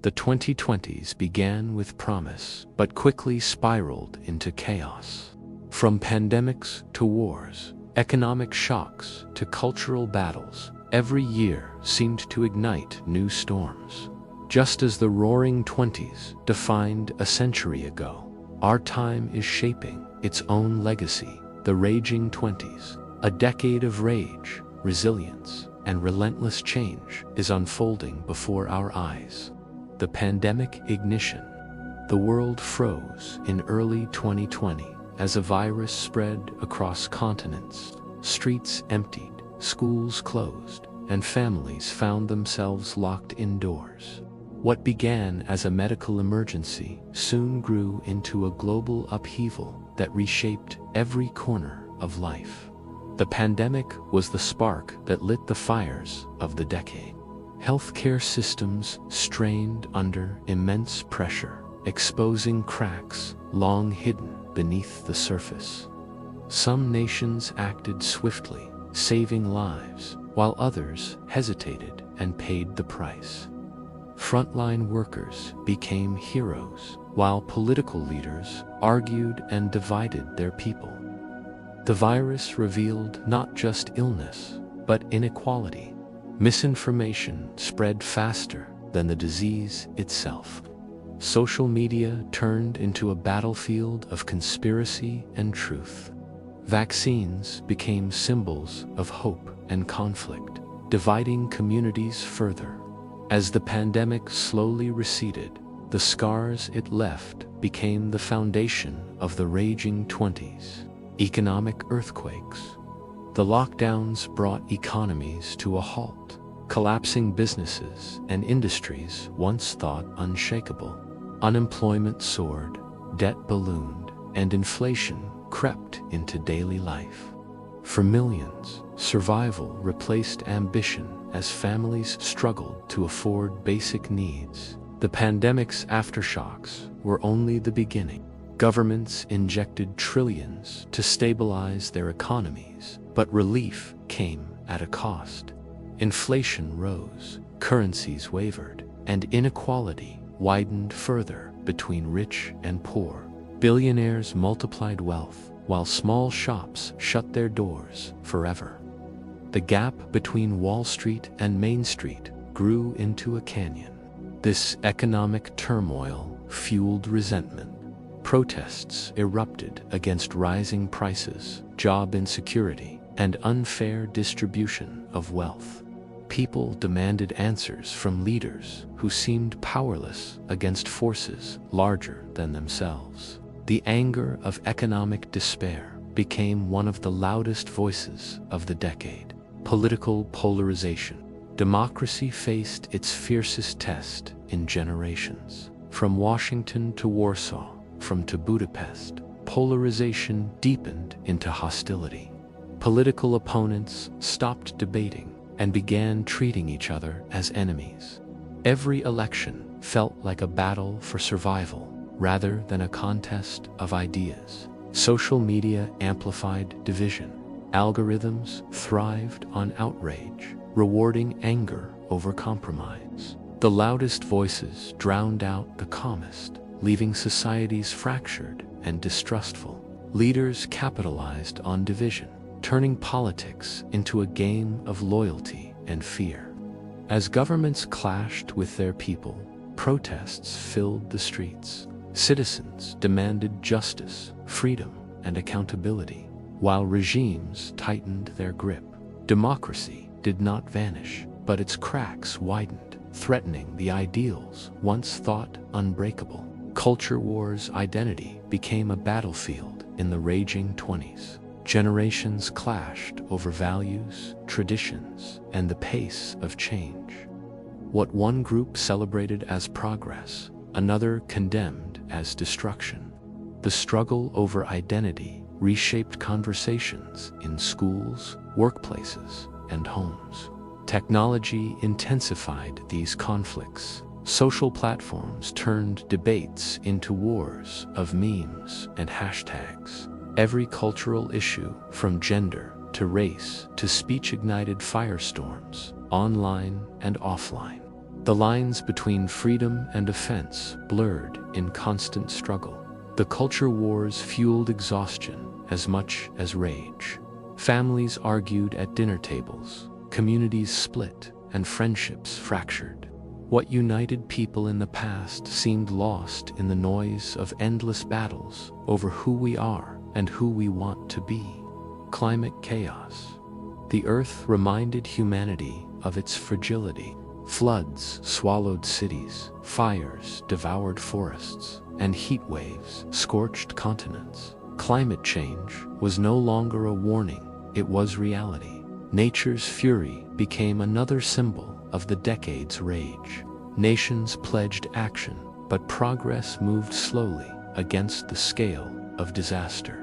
The 2020s began with promise, but quickly spiraled into chaos. From pandemics to wars, economic shocks to cultural battles, every year seemed to ignite new storms. Just as the Roaring Twenties defined a century ago, our time is shaping its own legacy. The Raging Twenties, a decade of rage, resilience, and relentless change, is unfolding before our eyes. The pandemic ignition. The world froze in early 2020 as a virus spread across continents. Streets emptied, schools closed, and families found themselves locked indoors. What began as a medical emergency soon grew into a global upheaval that reshaped every corner of life. The pandemic was the spark that lit the fires of the decade. Healthcare systems strained under immense pressure, exposing cracks long hidden beneath the surface. Some nations acted swiftly, saving lives, while others hesitated and paid the price. Frontline workers became heroes, while political leaders argued and divided their people. The virus revealed not just illness, but inequality. Misinformation spread faster than the disease itself. Social media turned into a battlefield of conspiracy and truth. Vaccines became symbols of hope and conflict, dividing communities further. As the pandemic slowly receded, the scars it left became the foundation of the Raging Twenties. Economic earthquakes. The lockdowns brought economies to a halt, collapsing businesses and industries once thought unshakable. Unemployment soared, debt ballooned, and inflation crept into daily life. For millions, survival replaced ambition as families struggled to afford basic needs. The pandemic's aftershocks were only the beginning. Governments injected trillions to stabilize their economies, but relief came at a cost. Inflation rose, currencies wavered, and inequality widened further between rich and poor. Billionaires multiplied wealth, while small shops shut their doors forever. The gap between Wall Street and Main Street grew into a canyon. This economic turmoil fueled resentment. Protests erupted against rising prices, job insecurity, and unfair distribution of wealth. People demanded answers from leaders who seemed powerless against forces larger than themselves. The anger of economic despair became one of the loudest voices of the decade. Political polarization. Democracy faced its fiercest test in generations. From Washington to Warsaw, to Budapest, polarization deepened into hostility. Political opponents stopped debating and began treating each other as enemies. Every election felt like a battle for survival rather than a contest of ideas. Social media amplified division. Algorithms thrived on outrage, rewarding anger over compromise. The loudest voices drowned out the calmest, leaving societies fractured and distrustful. Leaders capitalized on division, turning politics into a game of loyalty and fear. As governments clashed with their people, protests filled the streets. Citizens demanded justice, freedom, and accountability, while regimes tightened their grip. Democracy did not vanish, but its cracks widened, threatening the ideals once thought unbreakable. Culture war's identity became a battlefield in the Raging Twenties. Generations clashed over values, traditions, and the pace of change. What one group celebrated as progress, another condemned as destruction. The struggle over identity reshaped conversations in schools, workplaces, and homes. Technology intensified these conflicts. Social platforms turned debates into wars of memes and hashtags. Every cultural issue, from gender to race to speech, ignited firestorms, online and offline. The lines between freedom and offense blurred in constant struggle. The culture wars fueled exhaustion as much as rage. Families argued at dinner tables, communities split, and friendships fractured. What united people in the past seemed lost in the noise of endless battles over who we are and who we want to be. Climate chaos. The earth reminded humanity of its fragility. Floods swallowed cities, fires devoured forests, and heat waves scorched continents. Climate change was no longer a warning, it was reality. Nature's fury became another symbol of the decade's rage. Nations pledged action, but progress moved slowly against the scale of disaster.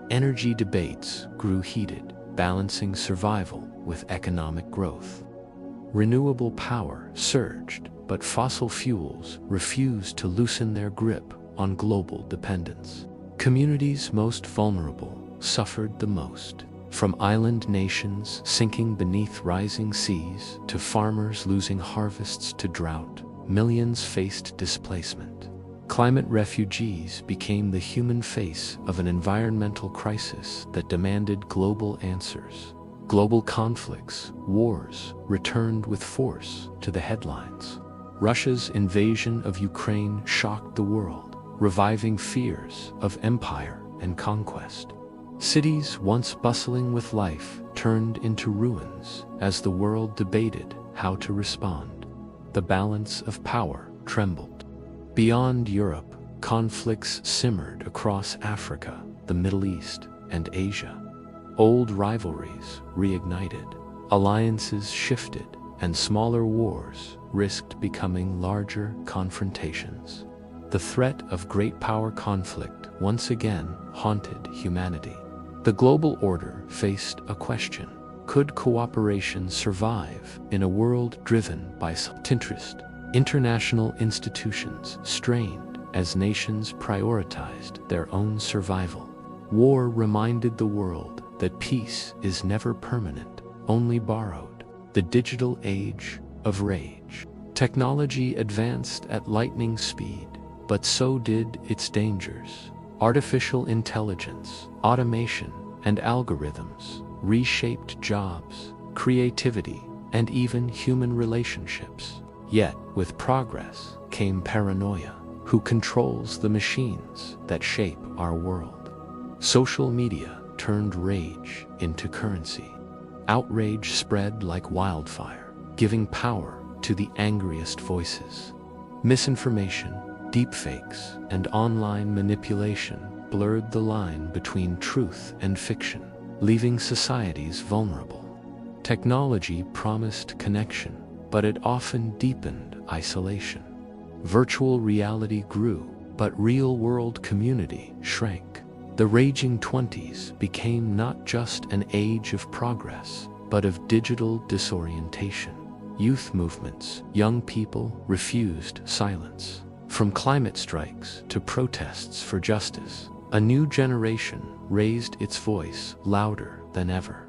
Energy debates grew heated, balancing survival with economic growth. Renewable power surged, but fossil fuels refused to loosen their grip on global dependence. Communities most vulnerable suffered the most. From island nations sinking beneath rising seas to farmers losing harvests to drought, millions faced displacement. Climate refugees became the human face of an environmental crisis that demanded global answers. Global conflicts, wars, returned with force to the headlines. Russia's invasion of Ukraine shocked the world, reviving fears of empire and conquest. Cities once bustling with life turned into ruins as the world debated how to respond. The balance of power trembled. Beyond Europe, conflicts simmered across Africa, the Middle East, and Asia. Old rivalries reignited, alliances shifted, and smaller wars risked becoming larger confrontations. The threat of great power conflict once again haunted humanity. The global order faced a question. Could cooperation survive in a world driven by self-interest? International institutions strained as nations prioritized their own survival. War reminded the world that peace is never permanent, only borrowed. The digital age of rage. Technology advanced at lightning speed, but so did its dangers. Artificial intelligence, automation, and algorithms reshaped jobs, creativity, and even human relationships. Yet, with progress came paranoia. Who controls the machines that shape our world? Social media turned rage into currency. Outrage spread like wildfire, giving power to the angriest voices. Misinformation, deepfakes, and online manipulation blurred the line between truth and fiction, leaving societies vulnerable. Technology promised connection, but it often deepened isolation. Virtual reality grew, but real-world community shrank. The Raging Twenties became not just an age of progress, but of digital disorientation. Youth movements, young people refused silence. From climate strikes to protests for justice, a new generation raised its voice louder than ever.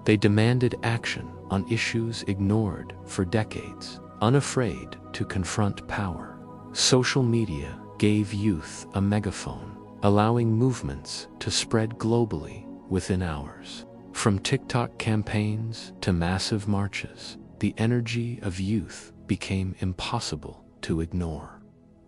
They demanded action on issues ignored for decades, unafraid to confront power. Social media gave youth a megaphone, allowing movements to spread globally within hours. From TikTok campaigns to massive marches, the energy of youth became impossible to ignore.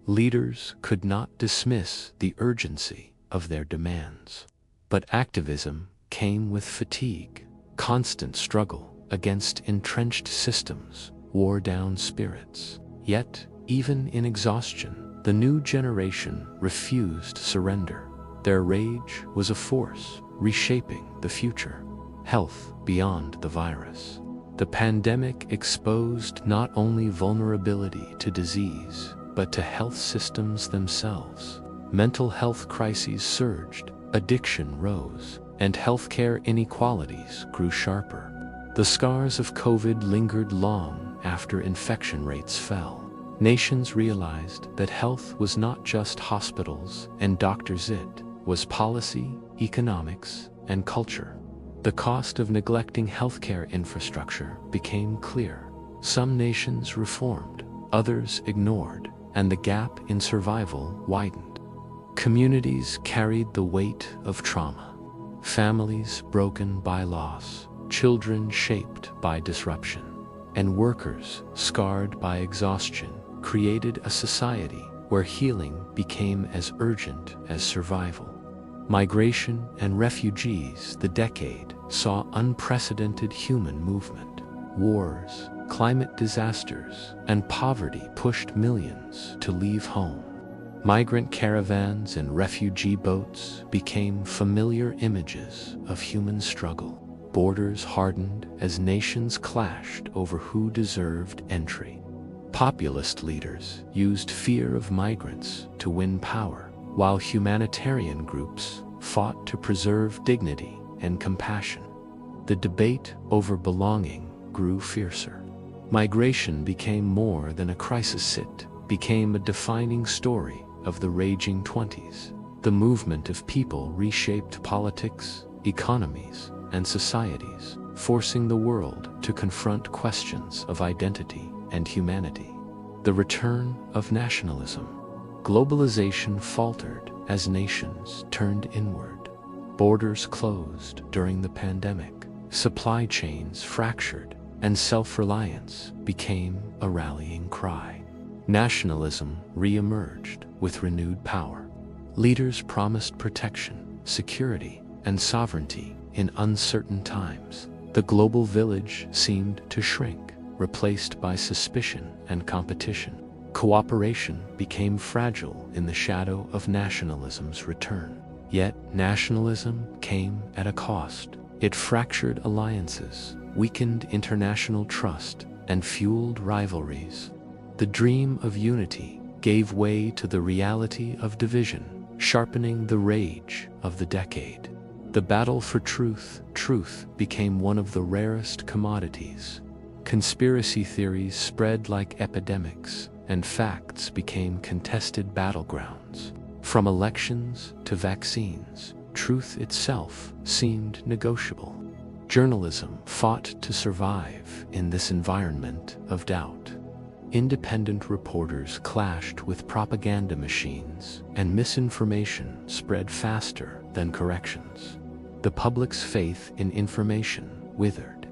Leaders could not dismiss the urgency of their demands. But activism came with fatigue. Constant struggle against entrenched systems wore down spirits. Yet, even in exhaustion, the new generation refused surrender. Their rage was a force reshaping the future. Health beyond the virus. The pandemic exposed not only vulnerability to disease, but to health systems themselves. Mental health crises surged, addiction rose, and healthcare inequalities grew sharper. The scars of COVID lingered long after infection rates fell. Nations realized that health was not just hospitals and doctors, it was policy, economics, and culture. The cost of neglecting healthcare infrastructure became clear. Some nations reformed, others ignored, and the gap in survival widened. Communities carried the weight of trauma. Families broken by loss, children shaped by disruption, and workers scarred by exhaustion created a society where healing became as urgent as survival. Migration and refugees, the decade saw unprecedented human movement. Wars, climate disasters, and poverty pushed millions to leave home. Migrant caravans and refugee boats became familiar images of human struggle. Borders hardened as nations clashed over who deserved entry. Populist leaders used fear of migrants to win power, while humanitarian groups fought to preserve dignity and compassion. The debate over belonging grew fiercer. Migration became more than a crisis, it became a defining story of the Raging Twenties. The movement of people reshaped politics, economies, and societies, forcing the world to confront questions of identity and humanity. The return of nationalism. Globalization faltered as nations turned inward. Borders closed during the pandemic. Supply chains fractured, and self-reliance became a rallying cry. Nationalism re-emerged with renewed power. Leaders promised protection, security, and sovereignty in uncertain times. The global village seemed to shrink, replaced by suspicion and competition. Cooperation became fragile in the shadow of nationalism's return. Yet nationalism came at a cost. It fractured alliances, weakened international trust, and fueled rivalries. The dream of unity gave way to the reality of division, sharpening the rage of the decade. The battle for truth became one of the rarest commodities. Conspiracy theories spread like epidemics, and facts became contested battlegrounds. From elections to vaccines, truth itself seemed negotiable. Journalism fought to survive in this environment of doubt. Independent reporters clashed with propaganda machines, and misinformation spread faster than corrections. The public's faith in information withered.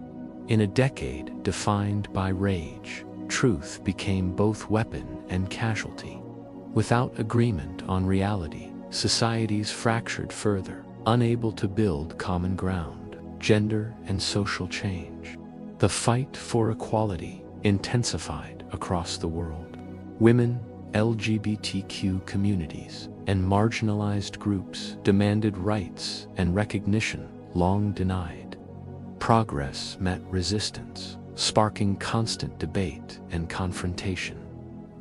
In a decade defined by rage, truth became both weapon and casualty. Without agreement on reality, societies fractured further, unable to build common ground. Gender and social change. The fight for equality intensified across the world. Women, LGBTQ communities, and marginalized groups demanded rights and recognition long denied. Progress met resistance, sparking constant debate and confrontation.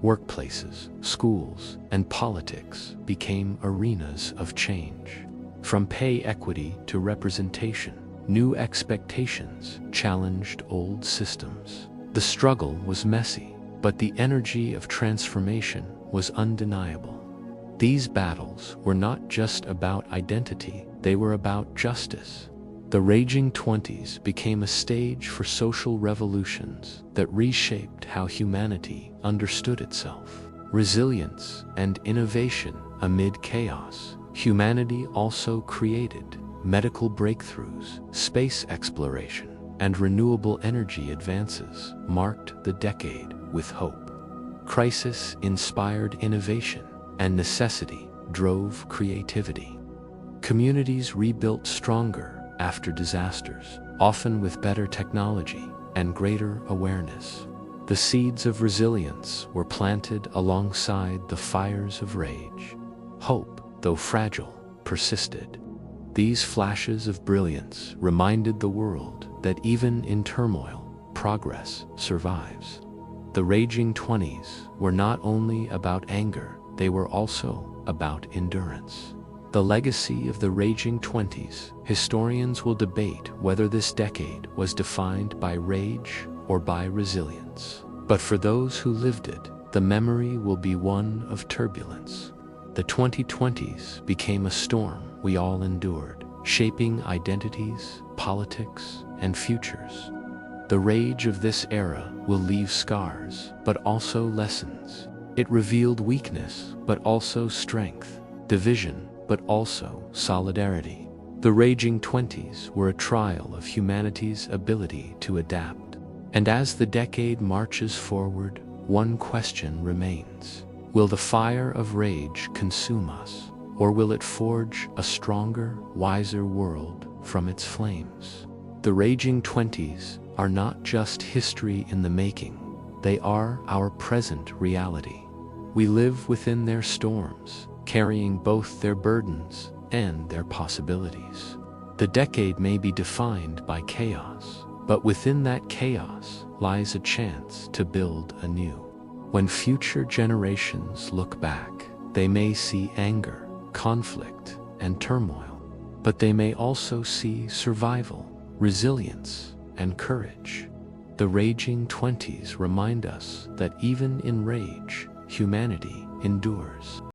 Workplaces, schools, and politics became arenas of change. From pay equity to representation, new expectations challenged old systems. The struggle was messy, but the energy of transformation was undeniable. These battles were not just about identity, they were about justice. The Raging Twenties became a stage for social revolutions that reshaped how humanity understood itself. Resilience and innovation amid chaos. Humanity also created medical breakthroughs, space exploration, and renewable energy advances marked the decade with hope. Crisis inspired innovation, and necessity drove creativity. Communities rebuilt stronger after disasters, often with better technology and greater awareness. The seeds of resilience were planted alongside the fires of rage. Hope, though fragile, persisted. These flashes of brilliance reminded the world that even in turmoil, progress survives. The Raging Twenties were not only about anger, they were also about endurance. The legacy of the Raging Twenties, historians will debate whether this decade was defined by rage or by resilience. But for those who lived it, the memory will be one of turbulence. The 2020s became a storm we all endured, shaping identities, politics, and futures. The rage of this era will leave scars, but also lessons. It revealed weakness, but also strength, division, but also solidarity. The Raging Twenties were a trial of humanity's ability to adapt. And as the decade marches forward, one question remains. Will the fire of rage consume us, or will it forge a stronger, wiser world from its flames? The Raging Twenties are not just history in the making, they are our present reality. We live within their storms, carrying both their burdens and their possibilities. The decade may be defined by chaos, but within that chaos lies a chance to build anew. When future generations look back, they may see anger, conflict, and turmoil, but they may also see survival, resilience, and courage. The Raging Twenties remind us that even in rage, humanity endures.